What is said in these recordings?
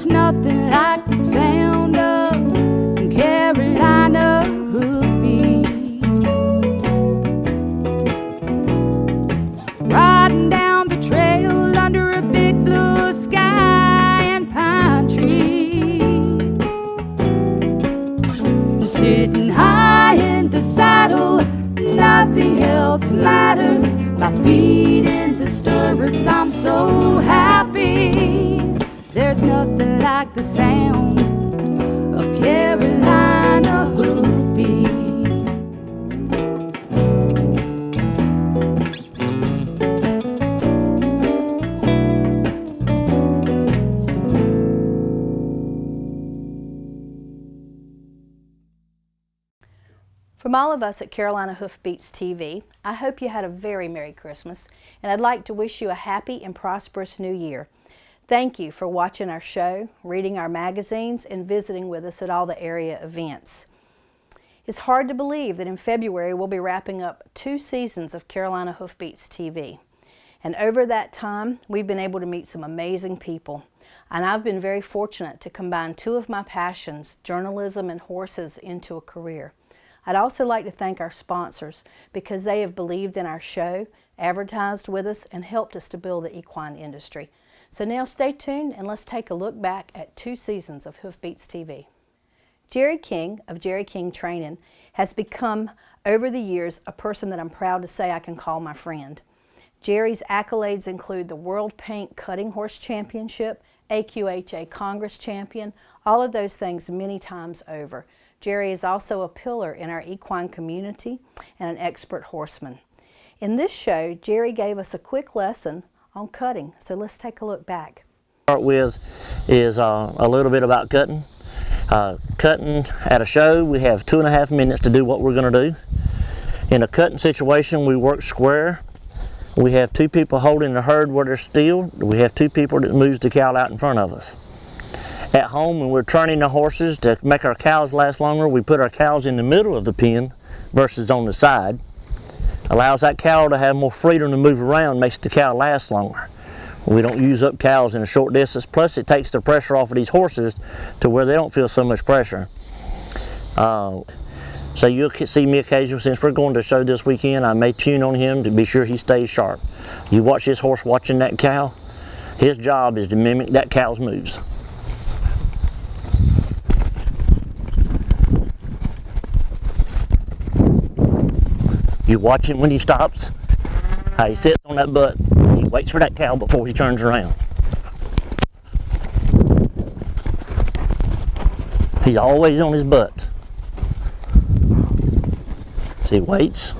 nothing like the sound of Carolina hoofbeats. Riding down the trail under a big blue sky and pine trees. Sitting high in the saddle, nothing else matters. My feet in the stirrups, I'm so happy. There's nothing like the sound of Carolina hoofbeats. From all of us at Carolina Hoofbeats TV, I hope you had a very Merry Christmas, and I'd like to wish you a happy and prosperous New Year. Thank you for watching our show, reading our magazines, and visiting with us at all the area events. It's hard to believe that in February we'll be wrapping up 2 seasons of Carolina Hoofbeats TV. And over that time, we've been able to meet some amazing people. And I've been very fortunate to combine 2 of my passions, journalism and horses, into a career. I'd also like to thank our sponsors because they have believed in our show, advertised with us, and helped us to build the equine industry. So now stay tuned and let's take a look back at 2 seasons of Hoofbeats TV. Jerry King of Jerry King Training has become, over the years, a person that I'm proud to say I can call my friend. Jerry's accolades include the World Paint Cutting Horse Championship, AQHA Congress Champion, all of those things many times over. Jerry is also a pillar in our equine community and an expert horseman. In this show, Jerry gave us a quick lesson on cutting, so let's take a look back. Start with is a little bit about cutting. Cutting at a show, we have 2.5 minutes to do what we're going to do. In a cutting situation, we work square. We have 2 people holding the herd where they're still. We have 2 people that moves the cow out in front of us. At home, when we're turning the horses to make our cows last longer, we put our cows in the middle of the pen versus on the side. Allows that cow to have more freedom to move around, makes the cow last longer. We don't use up cows in a short distance, plus it takes the pressure off of these horses to where they don't feel so much pressure. So you'll see me occasionally, since we're going to show this weekend, I may tune on him to be sure he stays sharp. You watch this horse watching that cow, his job is to mimic that cow's moves. You watch him when he stops, how he sits on that butt. He waits for that cow before he turns around. He's always on his butt. So he waits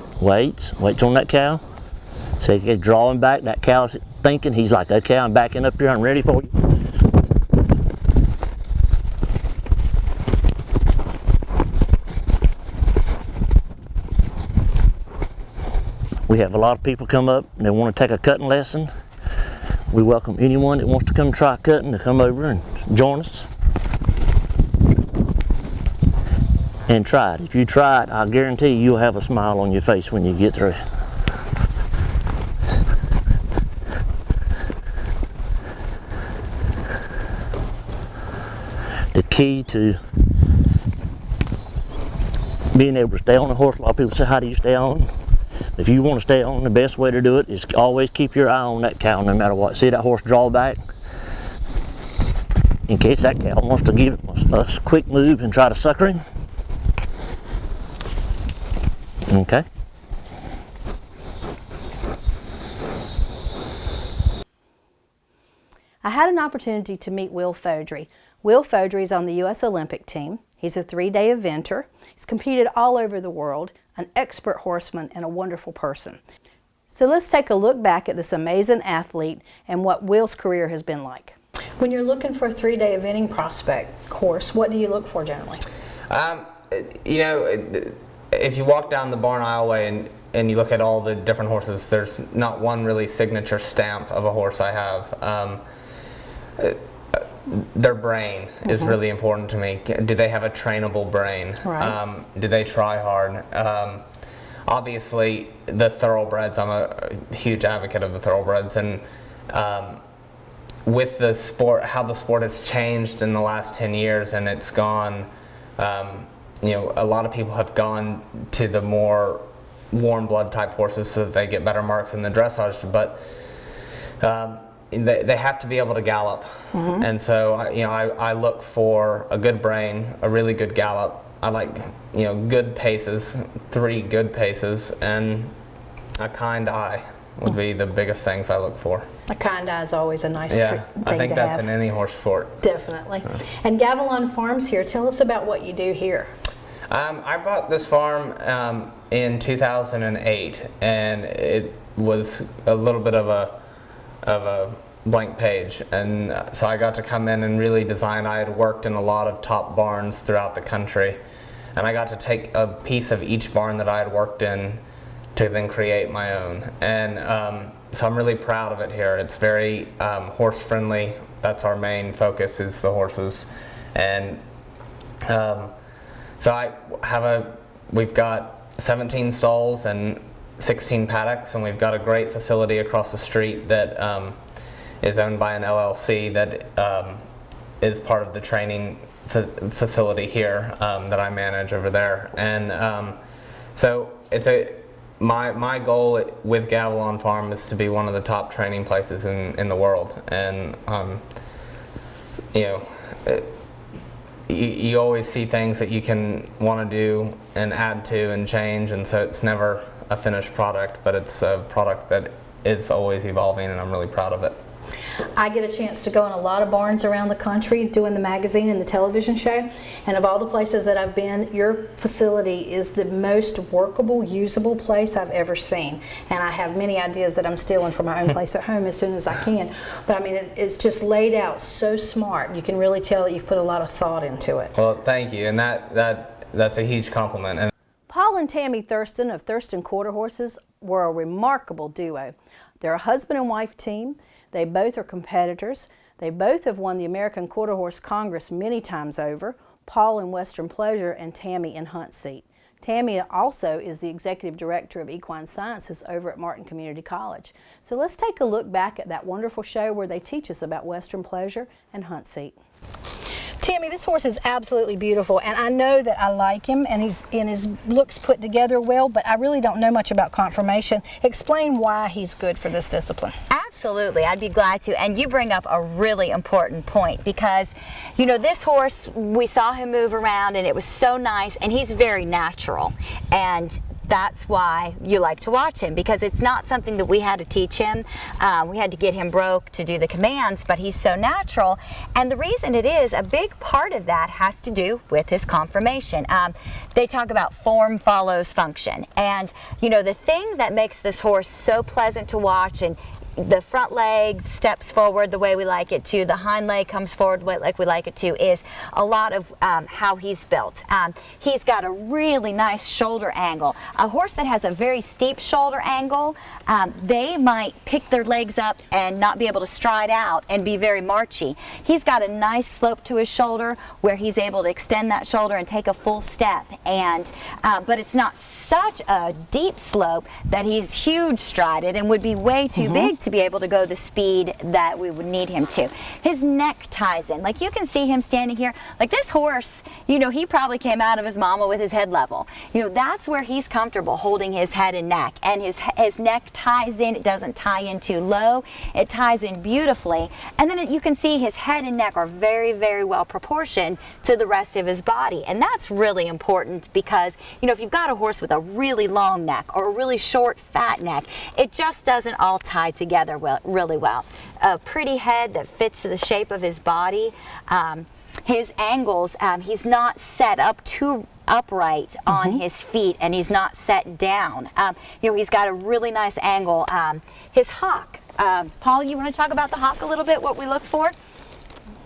on that cow. So he gets drawing back, that cow's thinking, he's like, okay, I'm backing up here, I'm ready for you. We have a lot of people come up and they want to take a cutting lesson. We welcome anyone that wants to come try cutting to come over and join us and try it. If you try it, I guarantee you'll have a smile on your face when you get through. The key to being able to stay on a horse, a lot of people say, how do you stay on? If you want to stay on, the best way to do it is always keep your eye on that cow no matter what. See that horse draw back? In case that cow wants to give a quick move and try to sucker him. Okay. I had an opportunity to meet Will Fodry. Will Fodry is on the U.S. Olympic team. He's a 3-day eventer. He's competed all over the world, an expert horseman and a wonderful person. So let's take a look back at this amazing athlete and what Will's career has been like. When you're looking for a 3-day eventing prospect horse, what do you look for generally? You know, if you walk down the barn aisleway and you look at all the different horses, there's not one really signature stamp of a horse I have. Their brain is really important to me. Do they have a trainable brain? Right. Do they try hard? Obviously, the thoroughbreds, I'm a huge advocate of the thoroughbreds, and with the sport, how the sport has changed in the last 10 years, and it's gone, you know, a lot of people have gone to the more warm blood type horses so that they get better marks in the dressage, but they have to be able to gallop. And so I look for a good brain, a really good gallop. I like, you know, good paces, 3 good paces, and a kind eye would be the biggest things I look for. A kind eye is always a nice Yeah, thing I think to that's have. in any horse sport. Definitely. And Gavilan Farms here, tell us about what you do here. I bought this farm in 2008, and it was a little bit of a blank page, and so I got to come in and really design. I had worked in a lot of top barns throughout the country, and I got to take a piece of each barn that I had worked in to then create my own. And so I'm really proud of it here. It's very horse friendly. That's our main focus, is the horses. And so we've got 17 stalls and 16 paddocks, and we've got a great facility across the street that is owned by an LLC that is part of the training facility here that I manage over there. And so my goal with Gavilan Farm is to be one of the top training places in the world. And you know, you always see things that you can want to do and add to and change, and so it's never a finished product, but it's a product that is always evolving, and I'm really proud of it. I get a chance to go in a lot of barns around the country doing the magazine and the television show, and of all the places that I've been, your facility is the most workable, usable place I've ever seen. And I have many ideas that I'm stealing from my own place at home as soon as I can. But I mean, it's just laid out so smart. You can really tell that you've put a lot of thought into it. Well, thank you, and that's a huge compliment. And Paul and Tammy Thurston of Thurston Quarter Horses were a remarkable duo. They're a husband and wife team. They both are competitors. They both have won the American Quarter Horse Congress many times over, Paul in Western Pleasure and Tammy in Hunt Seat. Tammy also is the Executive Director of Equine Sciences over at Martin Community College. So let's take a look back at that wonderful show where they teach us about Western Pleasure and Hunt Seat. Tammy, this horse is absolutely beautiful, and I know that I like him, and his looks put together well, but I really don't know much about conformation. Explain why he's good for this discipline. Absolutely, I'd be glad to. And you bring up a really important point, because, you know, this horse, we saw him move around and it was so nice, and he's very natural. And that's why you like to watch him, because it's not something that we had to teach him. We had to get him broke to do the commands, but he's so natural. And the reason it is, a big part of that has to do with his conformation. They talk about form follows function. And, you know, the thing that makes this horse so pleasant to watch, and the front leg steps forward the way we like it to, the hind leg comes forward like we like it to, is a lot of how he's built. He's got a really nice shoulder angle. A horse that has a very steep shoulder angle, they might pick their legs up and not be able to stride out and be very marchy. He's got a nice slope to his shoulder where he's able to extend that shoulder and take a full step. And but it's not such a deep slope that he's huge strided and would be way too big to be able to go the speed that we would need him to. His neck ties in. Like, you can see him standing here. Like, this horse, you know, he probably came out of his mama with his head level. You know, that's where he's comfortable holding his head and neck. And his neck ties in. It doesn't tie in too low. It ties in beautifully. And then you can see his head and neck are very, very well proportioned to the rest of his body. And that's really important, because, you know, if you've got a horse with a really long neck or a really short, fat neck, it just doesn't all tie together really well. A pretty head that fits the shape of his body. His angles, he's not set up too upright on his feet, and he's not set down. You know, he's got a really nice angle. His hock. Paul, you want to talk about the hock a little bit, what we look for?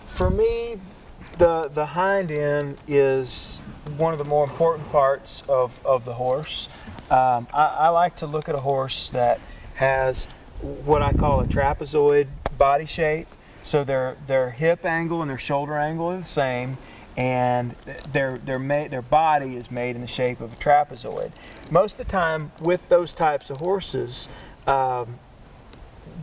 For me, the hind end is one of the more important parts of the horse. I like to look at a horse that has what I call a trapezoid body shape. So their hip angle and their shoulder angle are the same, and their body is made in the shape of a trapezoid. Most of the time with those types of horses,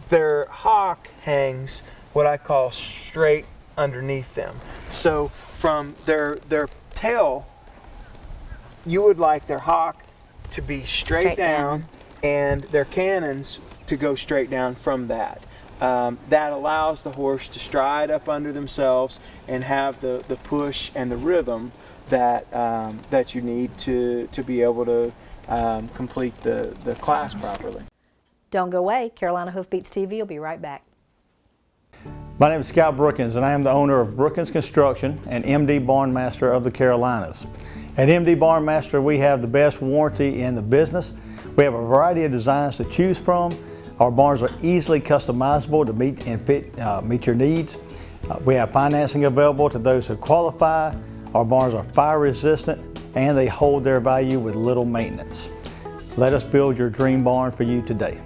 their hock hangs what I call straight underneath them. So from their tail, you would like their hock to be straight down and their cannons to go straight down from that. That allows the horse to stride up under themselves and have the push and the rhythm that that you need to be able to complete the class properly. Don't go away. Carolina Hoofbeats TV will be right back. My name is Scott Brookins, and I am the owner of Brookins Construction and MD Barn Master of the Carolinas. At MD Barn Master, we have the best warranty in the business. We have a variety of designs to choose from. Our barns are easily customizable to meet and meet your needs. We have financing available to those who qualify. Our barns are fire resistant and they hold their value with little maintenance. Let us build your dream barn for you today.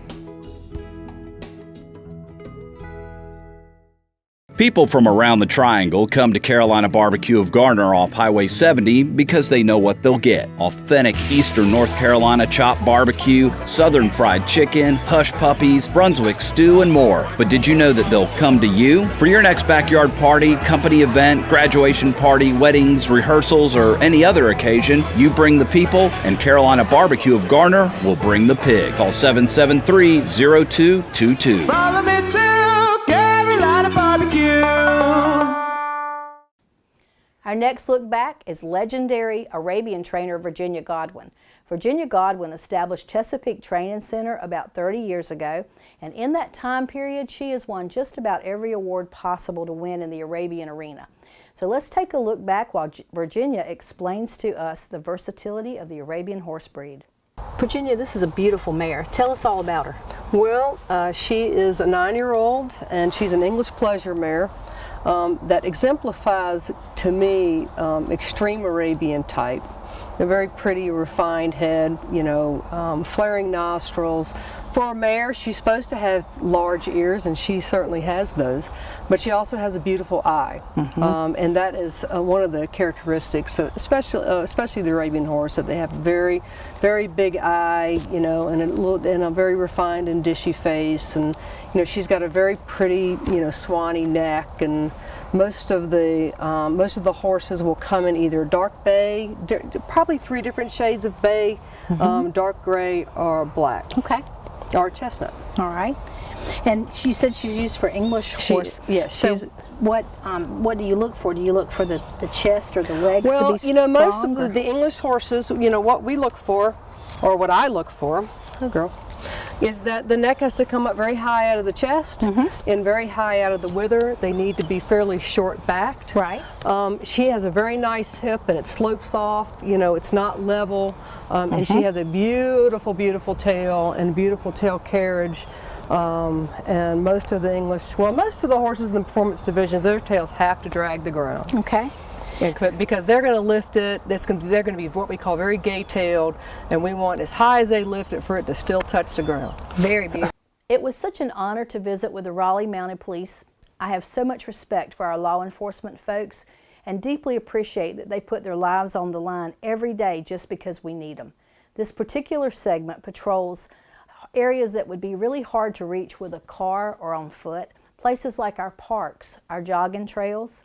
People from around the Triangle come to Carolina Barbecue of Garner off Highway 70 because they know what they'll get. Authentic Eastern North Carolina chopped barbecue, Southern fried chicken, hush puppies, Brunswick stew, and more. But did you know that they'll come to you? For your next backyard party, company event, graduation party, weddings, rehearsals, or any other occasion, you bring the people, and Carolina Barbecue of Garner will bring the pig. Call 773-0222. Follow me to Carolina Barbecue. Our next look back is legendary Arabian trainer Virginia Godwin. Virginia Godwin established Chesapeake Training Center about 30 years ago, and in that time period she has won just about every award possible to win in the Arabian arena. So let's take a look back while Virginia explains to us the versatility of the Arabian horse breed. Virginia, this is a beautiful mare. Tell us all about her. Well, she is a 9-year-old, and she's an English pleasure mare that exemplifies to me extreme Arabian type. A very pretty, refined head, you know, flaring nostrils. For a mare, she's supposed to have large ears, and she certainly has those, but she also has a beautiful eye, and that is one of the characteristics, especially the Arabian horse, that they have a very, very big eye, you know, and a very refined and dishy face, and you know, she's got a very pretty, you know, swanny neck, and most of the horses will come in either dark bay, probably 3 different shades of bay, dark gray, or black. Okay. Or chestnut. All right. And she said she's used for English horse. Yes. So what do you look for? Do you look for the chest or the legs to be Well, you know, most strong, of the English horses, you know, what we look for, or what I look for, is that the neck has to come up very high out of the chest and very high out of the wither. They need to be fairly short backed. Right. She has a very nice hip, and it slopes off, you know, it's not level, and she has a beautiful, beautiful tail and beautiful tail carriage. And most of the horses in the performance divisions, their tails have to drag the ground. Okay. Because they're going to lift it, they're going to be what we call very gay-tailed, and we want as high as they lift it for it to still touch the ground. Very beautiful. It was such an honor to visit with the Raleigh Mounted Police. I have so much respect for our law enforcement folks and deeply appreciate that they put their lives on the line every day just because we need them. This particular segment patrols areas that would be really hard to reach with a car or on foot, places like our parks, our jogging trails,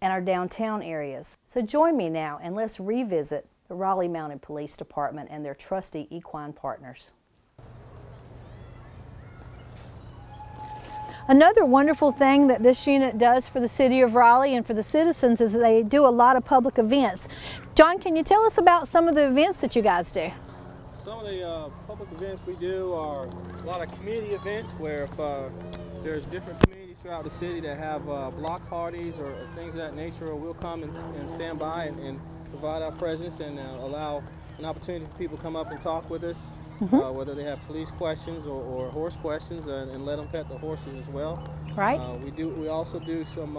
and our downtown areas. So join me now and let's revisit the Raleigh Mounted Police Department and their trusty equine partners. Another wonderful thing that this unit does for the city of Raleigh and for the citizens is they do a lot of public events. John, can you tell us about some of the events that you guys do? Some of the public events we do are a lot of community events where if there's different communities throughout the city that have block parties or things of that nature, we'll come and stand by and provide our presence and allow an opportunity for people to come up and talk with us, whether they have police questions or horse questions, and let them pet the horses as well. Right. We also do some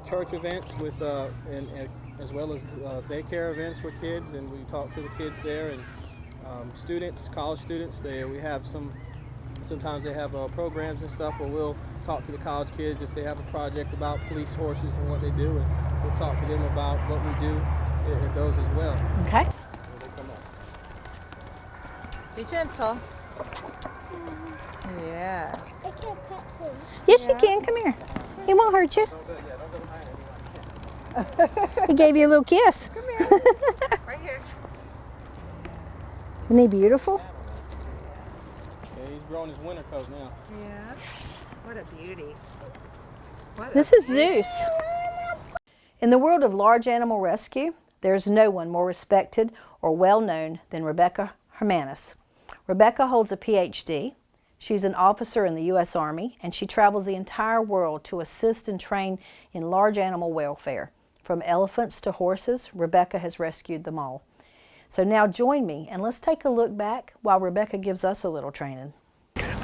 church events with and as well as daycare events for kids, and we talk to the kids there, and students, college students. We have sometimes they have programs and stuff where we'll talk to the college kids if they have a project about police horses and what they do, and we'll talk to them about what we do at those as well. Okay. Be gentle. Yeah. Yes, you can. Come here. He won't hurt you. He gave you a little kiss. Come here. Right here. Isn't he beautiful? Yeah, he's grown his winter coat now. Yeah. What a beauty. This is Zeus. In the world of large animal rescue, there is no one more respected or well known than Rebecca Hermanis. Rebecca holds a PhD. She's an officer in the U.S. Army, and she travels the entire world to assist and train in large animal welfare. From elephants to horses, Rebecca has rescued them all. So now join me, and let's take a look back while Rebecca gives us a little training.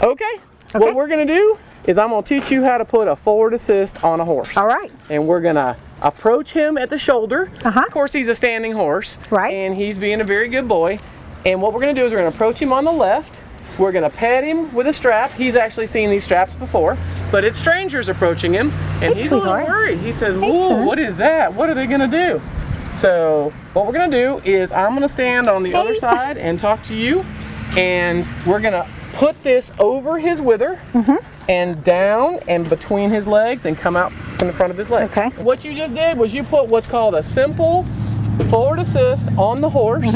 Okay. What we're going to do is I'm going to teach you how to put a forward assist on a horse. All right. And we're going to approach him at the shoulder. Uh-huh. Of course, he's a standing horse. Right. And he's being a very good boy. And what we're going to do is we're going to approach him on the left. We're going to pet him with a strap. He's actually seen these straps before, but it's strangers approaching him, and he's a little worried. He says, "Whoa, what is that? What are they going to do?" So what we're going to do is I'm going to stand on the other side and talk to you, and we're going to put this over his wither and down and between his legs and come out from the front of his legs. Okay. What you just did was you put what's called a simple forward assist on the horse,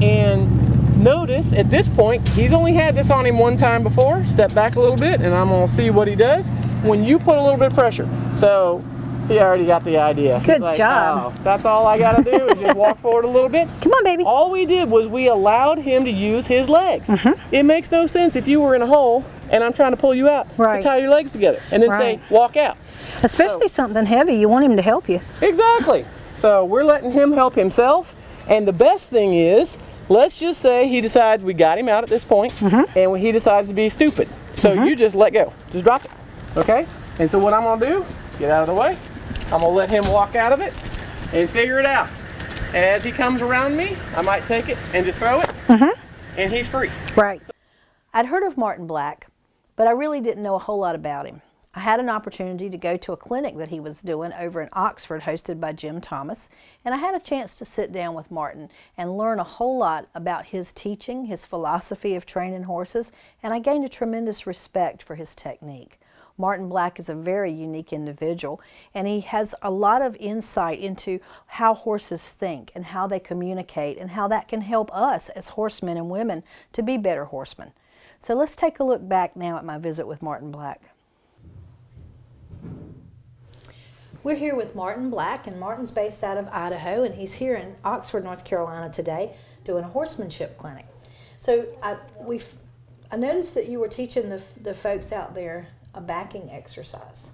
and notice at this point he's only had this on him one time before. Step back a little bit and I'm going to see what he does when you put a little bit of pressure. So he already got the idea. Good He's like, job. "Oh, that's all I got to do is just walk forward a little bit." Come on, baby. All we did was we allowed him to use his legs. It makes no sense if you were in a hole and I'm trying to pull you out to tie your legs together and then say walk out. Especially something heavy, you want him to help you. Exactly. So we're letting him help himself, and the best thing is, let's just say he decides we got him out at this point, and he decides to be stupid. So you just let go. Just drop it. Okay? And so what I'm going to do, get out of the way. I'm going to let him walk out of it and figure it out. And as he comes around me, I might take it and just throw it, and he's free. Right. I'd heard of Martin Black, but I really didn't know a whole lot about him. I had an opportunity to go to a clinic that he was doing over in Oxford hosted by Jim Thomas, and I had a chance to sit down with Martin and learn a whole lot about his teaching, his philosophy of training horses, and I gained a tremendous respect for his technique. Martin Black is a very unique individual, and he has a lot of insight into how horses think and how they communicate and how that can help us as horsemen and women to be better horsemen. So let's take a look back now at my visit with Martin Black. We're here with Martin Black, and Martin's based out of Idaho, and he's here in Oxford, North Carolina today doing a horsemanship clinic. So I noticed that you were teaching the folks out there a backing exercise.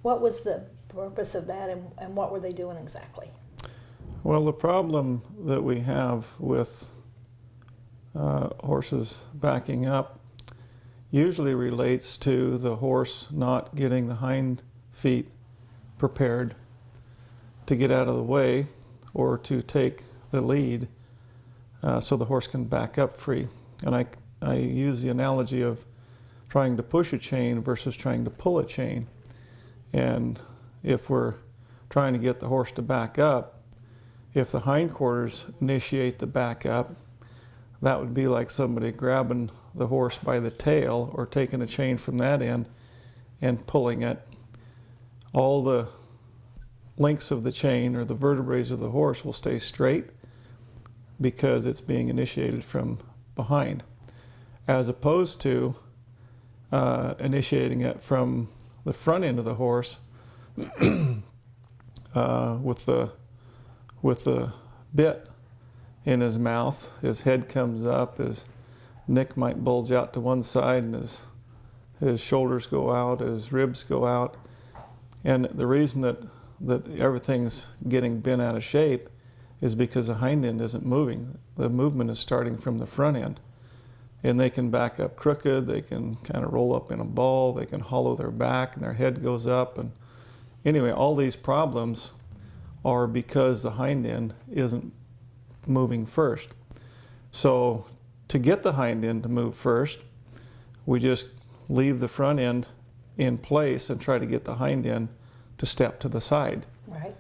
What was the purpose of that, and what were they doing exactly? Well, the problem that we have with horses backing up usually relates to the horse not getting the hind feet prepared to get out of the way or to take the lead so the horse can back up free. And I use the analogy of trying to push a chain versus trying to pull a chain. And if we're trying to get the horse to back up, if the hindquarters initiate the back up, that would be like somebody grabbing the horse by the tail or taking a chain from that end and pulling it. All the links of the chain or the vertebrae of the horse will stay straight because it's being initiated from behind, as opposed to initiating it from the front end of the horse with the bit in his mouth. His head comes up, his neck might bulge out to one side, and his shoulders go out, his ribs go out. And the reason that everything's getting bent out of shape is because the hind end isn't moving. The movement is starting from the front end. And they can back up crooked, they can kind of roll up in a ball, they can hollow their back and their head goes up. And anyway, all these problems are because the hind end isn't moving first. So to get the hind end to move first, we just leave the front end in place and try to get the hind end to step to the side. Right.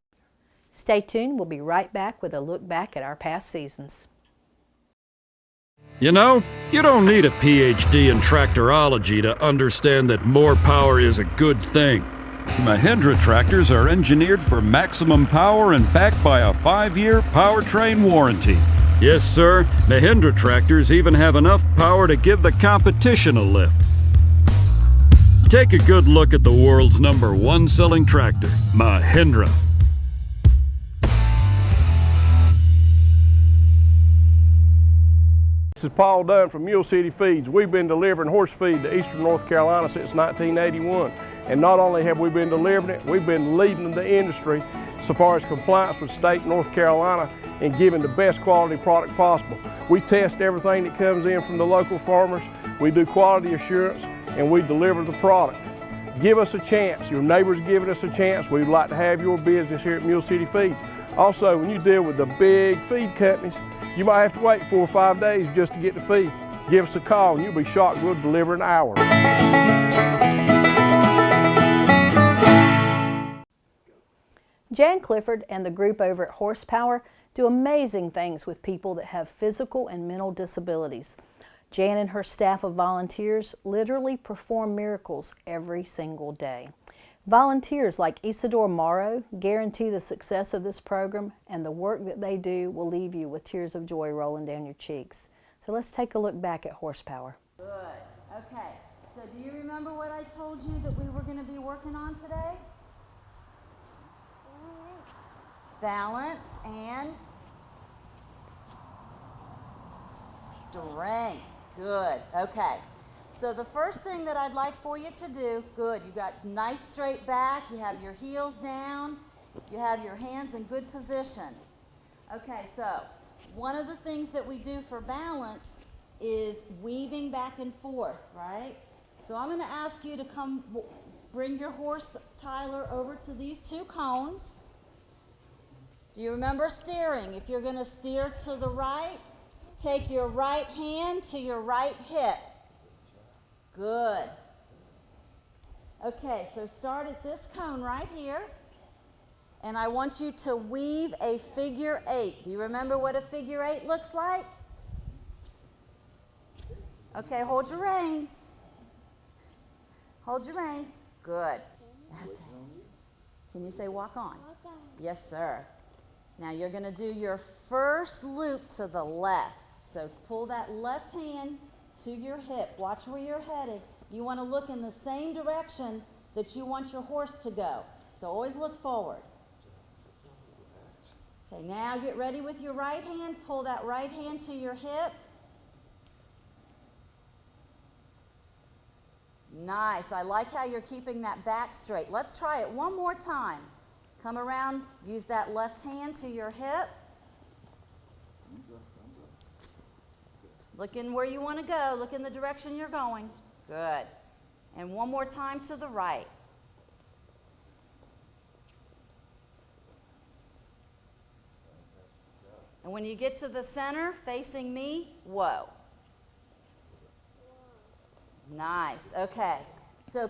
Stay tuned. We'll be right back with a look back at our past seasons. You know, you don't need a PhD in tractorology to understand that more power is a good thing. Mahindra tractors are engineered for maximum power and backed by a 5-year powertrain warranty. Yes, sir, Mahindra tractors even have enough power to give the competition a lift. Take a good look at the world's #1 selling tractor, Mahindra. This is Paul Dunn from Mule City Feeds. We've been delivering horse feed to Eastern North Carolina since 1981. And not only have we been delivering it, we've been leading the industry so far as compliance with state North Carolina and giving the best quality product possible. We test everything that comes in from the local farmers. We do quality assurance and we deliver the product. Give us a chance. Your neighbors giving us a chance. We'd like to have your business here at Mule City Feeds. Also, when you deal with the big feed companies, you might have to wait 4 or 5 days just to get the feed. Give us a call and you'll be shocked we'll deliver in an hour. Jan Clifford and the group over at Horsepower do amazing things with people that have physical and mental disabilities. Jan and her staff of volunteers literally perform miracles every single day. Volunteers like Isidore Morrow guarantee the success of this program, and the work that they do will leave you with tears of joy rolling down your cheeks. So let's take a look back at Horsepower. Good. Okay. So do you remember what I told you that we were going to be working on today? Balance and strength. Good. Okay. So the first thing that I'd like for you to do, good, you got nice straight back, you have your heels down, you have your hands in good position. Okay, so one of the things that we do for balance is weaving back and forth, right? So I'm going to ask you to come bring your horse, Tyler, over to these 2 cones. Do you remember steering? If you're going to steer to the right, take your right hand to your right hip. Good. Okay, so start at this cone right here, and I want you to weave a figure 8. Do you remember what a figure 8 looks like? Okay, hold your reins. Hold your reins. Good. Okay. Can you say walk on? Walk on. Yes, sir. Now you're going to do your first loop to the left. So pull that left hand to your hip. Watch where you're headed. You want to look in the same direction that you want your horse to go. So always look forward. Okay, now get ready with your right hand. Pull that right hand to your hip. Nice. I like how you're keeping that back straight. Let's try it one more time. Come around, use that left hand to your hip. Look in where you want to go. Look in the direction you're going. Good. And one more time to the right. And when you get to the center, facing me, whoa. Nice. Okay. So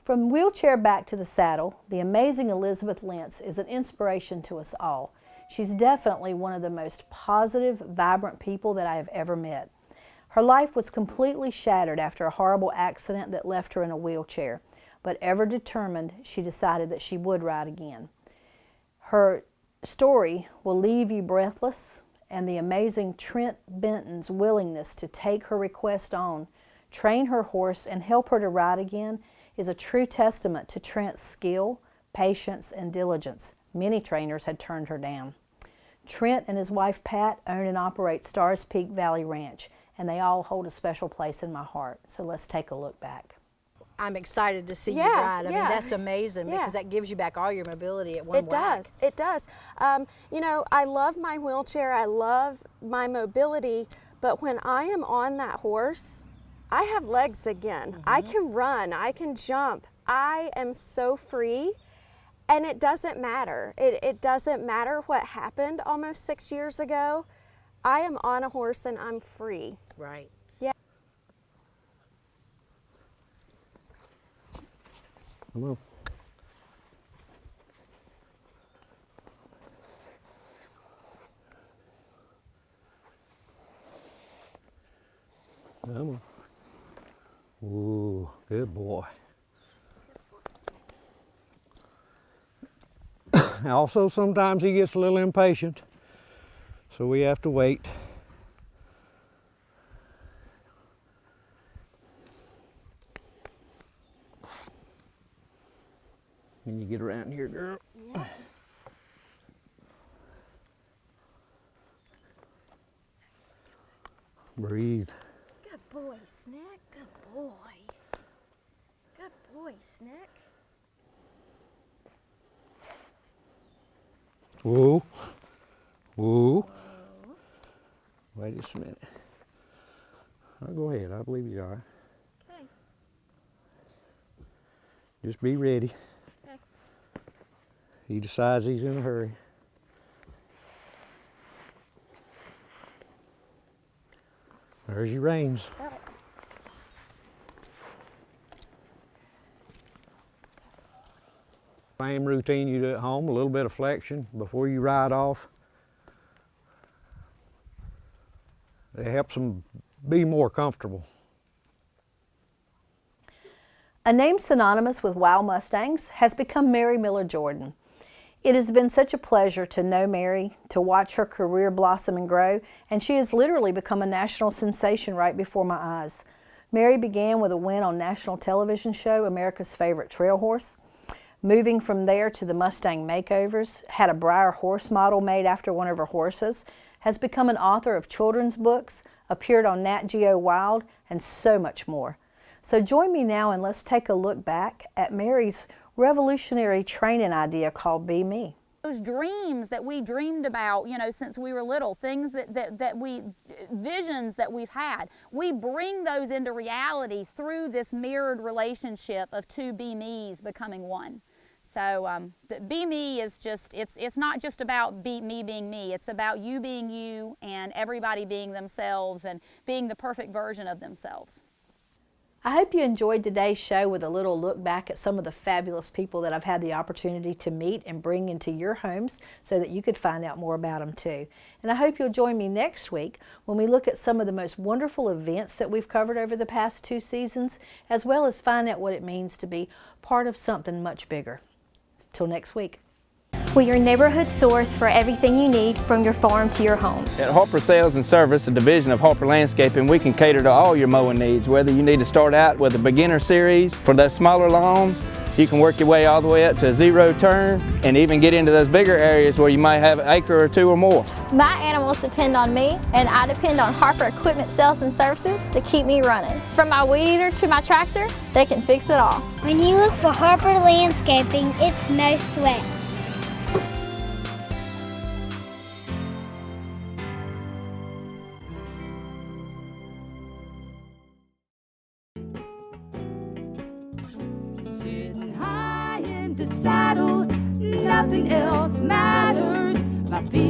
from wheelchair back to the saddle, the amazing Elizabeth Lentz is an inspiration to us all. She's definitely one of the most positive, vibrant people that I have ever met. Her life was completely shattered after a horrible accident that left her in a wheelchair, but ever determined, she decided that she would ride again. Her story will leave you breathless, and the amazing Trent Benton's willingness to take her request on, train her horse, and help her to ride again is a true testament to Trent's skill, patience, and diligence. Many trainers had turned her down. Trent and his wife Pat own and operate Stars Peak Valley Ranch, and they all hold a special place in my heart. So let's take a look back. I'm excited to see you ride. I mean, that's amazing because that gives you back all your mobility at one whack. It does. You know, I love my wheelchair. I love my mobility, but when I am on that horse, I have legs again. I can run. I can jump. I am so free. And it doesn't matter. It doesn't matter what happened almost 6 years ago. I am on a horse and I'm free. Right. Yeah. Come on. Come on. Ooh, good boy. Also, sometimes he gets a little impatient, so we have to wait. Can you get around here, girl? Yep. Breathe. Good boy, Snick. Good boy. Good boy, Snick. Whoa. Whoa. Wait just a minute. I'll go ahead. I believe he's all right. Okay. Just be ready. Okay. He decides he's in a hurry. There's your reins. Got it. Same routine you do at home, a little bit of flexion before you ride off. It helps them be more comfortable. A name synonymous with wild Mustangs has become Mary Miller Jordan. It has been such a pleasure to know Mary, to watch her career blossom and grow, and she has literally become a national sensation right before my eyes. Mary began with a win on national television show America's Favorite Trail Horse. Moving from there to the Mustang makeovers, had a Breyer horse model made after one of her horses, has become an author of children's books, appeared on Nat Geo Wild, and so much more. So join me now and let's take a look back at Mary's revolutionary training idea called Be Me. Those dreams that we dreamed about, you know, since we were little, things visions that we've had, we bring those into reality through this mirrored relationship of two Be Me's becoming one. So Be Me is just, it's not just about me being me, it's about you being you and everybody being themselves and being the perfect version of themselves. I hope you enjoyed today's show with a little look back at some of the fabulous people that I've had the opportunity to meet and bring into your homes so that you could find out more about them too. And I hope you'll join me next week when we look at some of the most wonderful events that we've covered over the past 2 seasons, as well as find out what it means to be part of something much bigger. Till next week. We're your neighborhood source for everything you need from your farm to your home. At Harper Sales and Service, a division of Harper Landscaping, we can cater to all your mowing needs. Whether you need to start out with a beginner series for those smaller lawns, you can work your way all the way up to a 0 turn and even get into those bigger areas where you might have an acre or 2 or more. My animals depend on me, and I depend on Harper Equipment Sales and Services to keep me running. From my weed eater to my tractor, they can fix it all. When you look for Harper Landscaping, it's no sweat. Sitting high in the saddle, nothing else matters. My feet